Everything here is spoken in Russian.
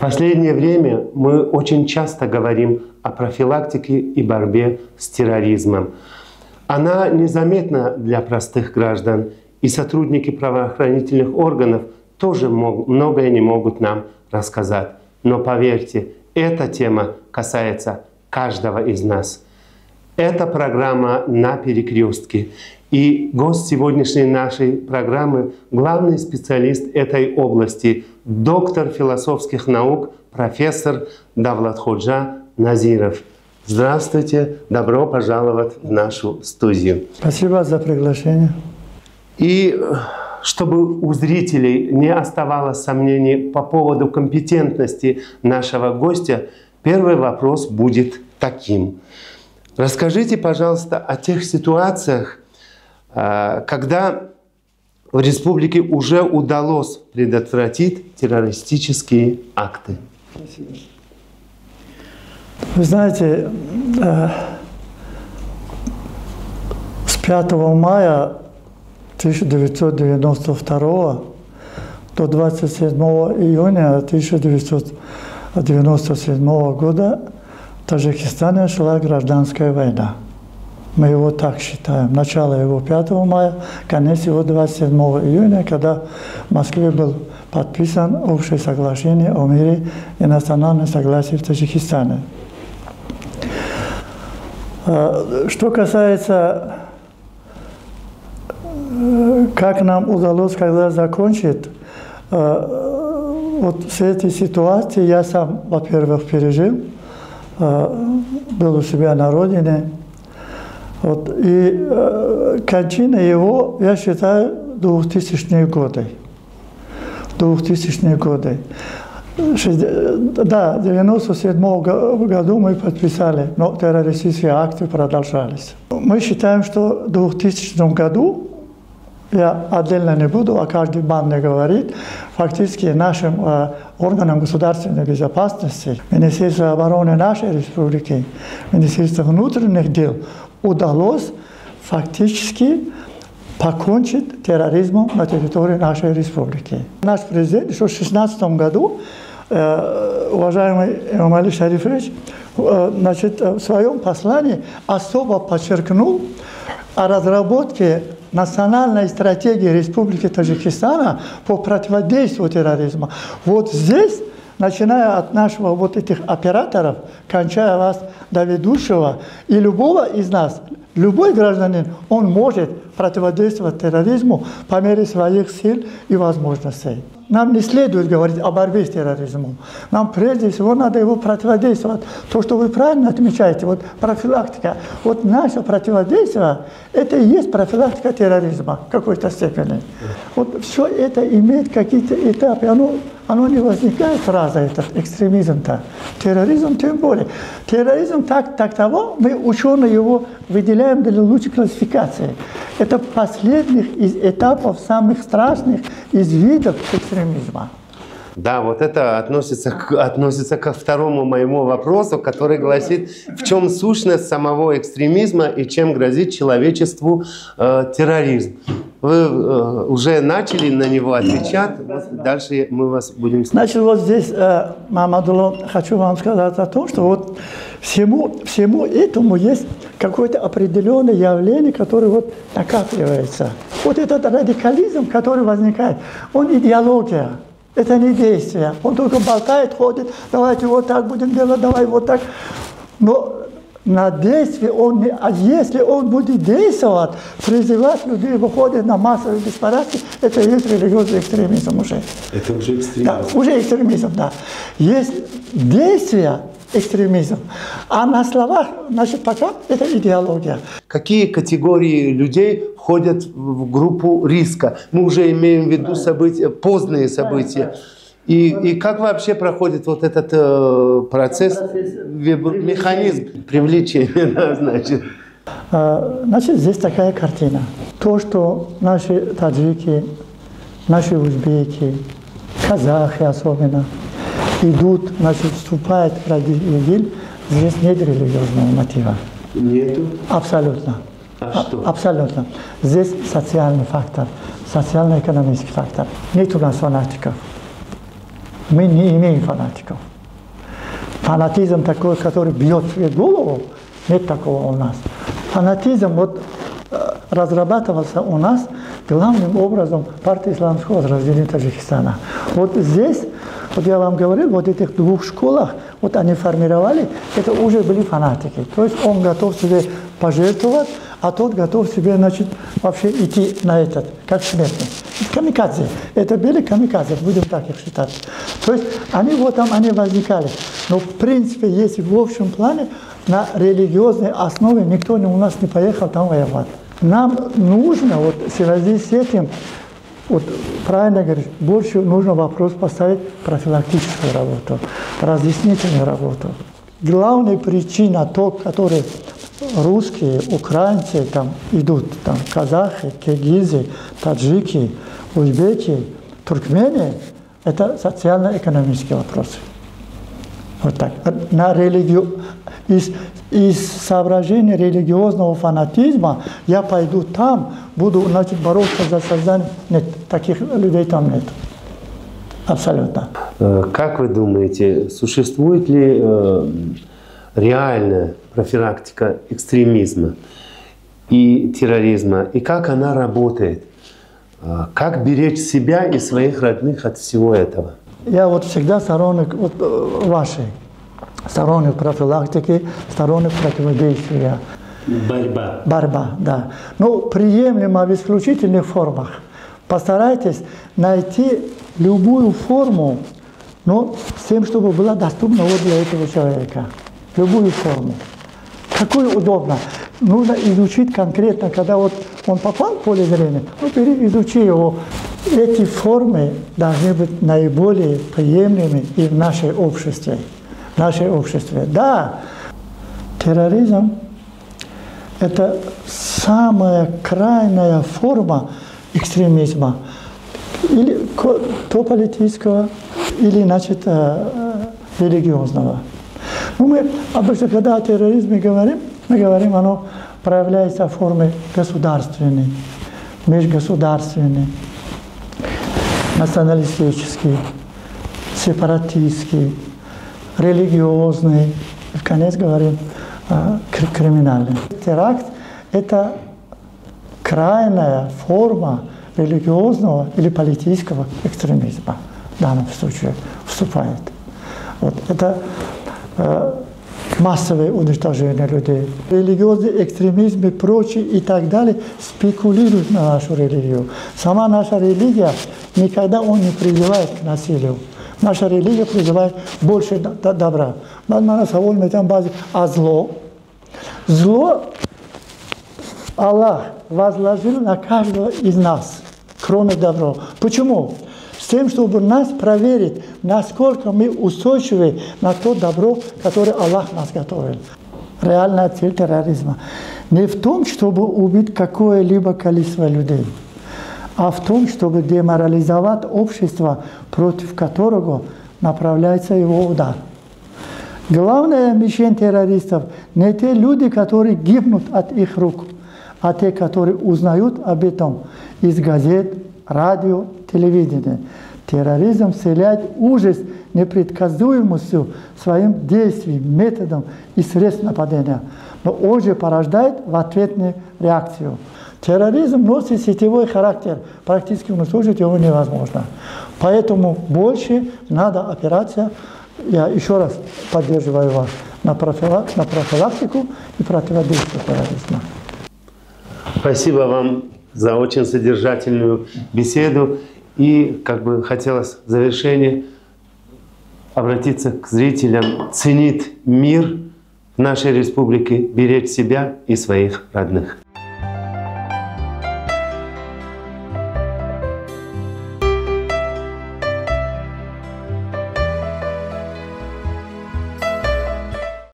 последнее время мы очень часто говорим о профилактике и борьбе с терроризмом. Она незаметна для простых граждан, и сотрудники правоохранительных органов тоже многое не могут нам рассказать. Но поверьте, эта тема касается каждого из нас. Это программа «На перекрестке». И гость сегодняшней нашей программы – главный специалист этой области, доктор философских наук, профессор Давлатходжа Назиров. Здравствуйте, добро пожаловать в нашу студию. Спасибо за приглашение. И чтобы у зрителей не оставалось сомнений по поводу компетентности нашего гостя, первый вопрос будет таким. Расскажите, пожалуйста, о тех ситуациях, когда в республике уже удалось предотвратить террористические акты. Спасибо. Вы знаете, с 5 мая 1992 до 27 июня 1997 года в Таджикистане шла гражданская война. Мы его так считаем. Начало его 5 мая, конец его 27 июня, когда в Москве был подписан общее соглашение о мире и национальном согласии в Таджикистане. Что касается, как нам удалось когда закончить, вот с этой ситуацией я сам, во-первых, пережил, был у себя на родине. Вот, и кончина его, я считаю, 2000-е годы. 2000-е годы. Да, в 1997 году мы подписали, но террористические акты продолжались. Мы считаем, что в 2000 году, я отдельно не буду, а каждый банд говорит, фактически нашим органам государственной безопасности, Министерство обороны нашей республики, Министерство внутренних дел, удалось фактически покончить терроризмом на территории нашей республики. Наш президент еще в 2016 году, уважаемый Эмомали Шарифович, значит, в своем послании особо подчеркнул о разработке национальной стратегии Республики Таджикистана по противодействию терроризму. Вот здесь, начиная от нашего вот этих операторов, кончая вас до ведущего, и любого из нас, любой гражданин, он может противодействовать терроризму по мере своих сил и возможностей. Нам не следует говорить о борьбе с терроризмом. Нам прежде всего надо его противодействовать. То, что вы правильно отмечаете, вот профилактика. Вот наше противодействие, это и есть профилактика терроризма в какой-то степени. Вот все это имеет какие-то этапы. Оно не возникает сразу, этот экстремизм-то. Терроризм тем более. Терроризм так того, мы, ученые, его выделяем для лучшей классификации. Это последних из этапов, самых страшных из видов экстремизма. Да, вот это относится ко второму моему вопросу, который гласит, в чем сущность самого экстремизма и чем грозит человечеству терроризм. Вы уже начали на него отвечать, вот дальше мы вас будем слушать. Значит, вот здесь, Мамадулло, хочу вам сказать о том, что вот всему этому есть какое-то определенное явление, которое вот накапливается. Вот этот радикализм, который возникает, он идеология. Это не действие. Он только болтает, ходит, давайте вот так будем делать, давай вот так. Но на действие он не... А если он будет действовать, призывать людей, выходить на массовые беспорядки, это и есть религиозный экстремизм уже. Это уже экстремизм. Да, уже экстремизм, да. Есть действие, экстремизм. А на словах, значит, пока это идеология. Какие категории людей входят в группу риска? Мы уже имеем в виду события, поздние события. И как вообще проходит вот этот процесс, механизм привлечения, да, значит? Значит, здесь такая картина. То, что наши таджики, наши узбеки, казахи особенно, идут, значит, вступают в религию, здесь нет религиозного мотива. Нету? Абсолютно. А что? Абсолютно. Здесь социальный фактор, социально-экономический фактор. Нет у нас фанатиков. Мы не имеем фанатиков. Фанатизм такой, который бьет в голову, нет такого у нас. Фанатизм вот разрабатывался у нас главным образом партия исламского возрождения Таджикистана. Вот здесь, вот я вам говорил, вот этих двух школах, вот они формировали, это уже были фанатики. То есть он готов себе пожертвовать, а тот готов себе, значит, вообще идти на этот, как смертный. Камикадзе. Это были камикадзе, будем так их считать. То есть они вот там, они возникали. Но в принципе, если в общем плане, на религиозной основе никто у нас не поехал там воевать. Нам нужно, вот в связи с этим, вот правильно говоришь, больше нужно вопрос поставить профилактическую работу, разъяснительную работу. Главная причина, то, которая русские, украинцы там идут, там казахи, киргизы, таджики, узбеки, туркмены, это социально-экономические вопросы. Вот так. На из соображения религиозного фанатизма я пойду там, буду, значит, бороться за создание. Нет, таких людей там нет. Абсолютно. Как вы думаете, существует ли реальная профилактика экстремизма и терроризма? И как она работает? Как беречь себя и своих родных от всего этого? Я вот всегда сторонник вот, вашей, сторонник профилактики, сторонник противодействия. Борьба. Борьба, да. Но приемлемо в исключительных формах. Постарайтесь найти любую форму, но с тем, чтобы была доступна вот для этого человека. Любую форму. Какую удобно. Нужно изучить конкретно, когда вот он попал в поле зрения, ну, изучи его. Эти формы должны быть наиболее приемлемыми и в нашем обществе. Да, терроризм – это самая крайняя форма экстремизма, или то политического, или, значит, религиозного. Ну, мы обычно, когда о терроризме говорим, мы говорим, оно проявляется в форме государственной, межгосударственной, националистический, сепаратистский, религиозный, в конец говорим, криминальный. Теракт – это крайняя форма религиозного или политического экстремизма в данном случае вступает. Вот. Это массовое уничтожение людей. Религиозный экстремизм и прочее и так далее спекулируют на нашу религию. Сама наша религия никогда он не призывает к насилию. Наша религия призывает больше добра. А зло Аллах возложил на каждого из нас, кроме добра. Почему? С тем, чтобы нас проверить, насколько мы устойчивы на то добро, которое Аллах нас готовил. Реальная цель терроризма не в том, чтобы убить какое-либо количество людей, а в том, чтобы деморализовать общество, против которого направляется его удар. Главная мишень террористов не те люди, которые гибнут от их рук, а те, которые узнают об этом из газет, радио, телевидения. Терроризм вселяет ужас непредсказуемостью своим действием, методом и средств нападения, но он же порождает в ответную реакцию. Терроризм носит сетевой характер, практически уничтожить его невозможно. Поэтому больше надо опираться, я еще раз поддерживаю вас, на профилактику и противодействие терроризма. Спасибо вам за очень содержательную беседу. И как бы хотелось в завершении обратиться к зрителям, ценить мир в нашей республике, беречь себя и своих родных.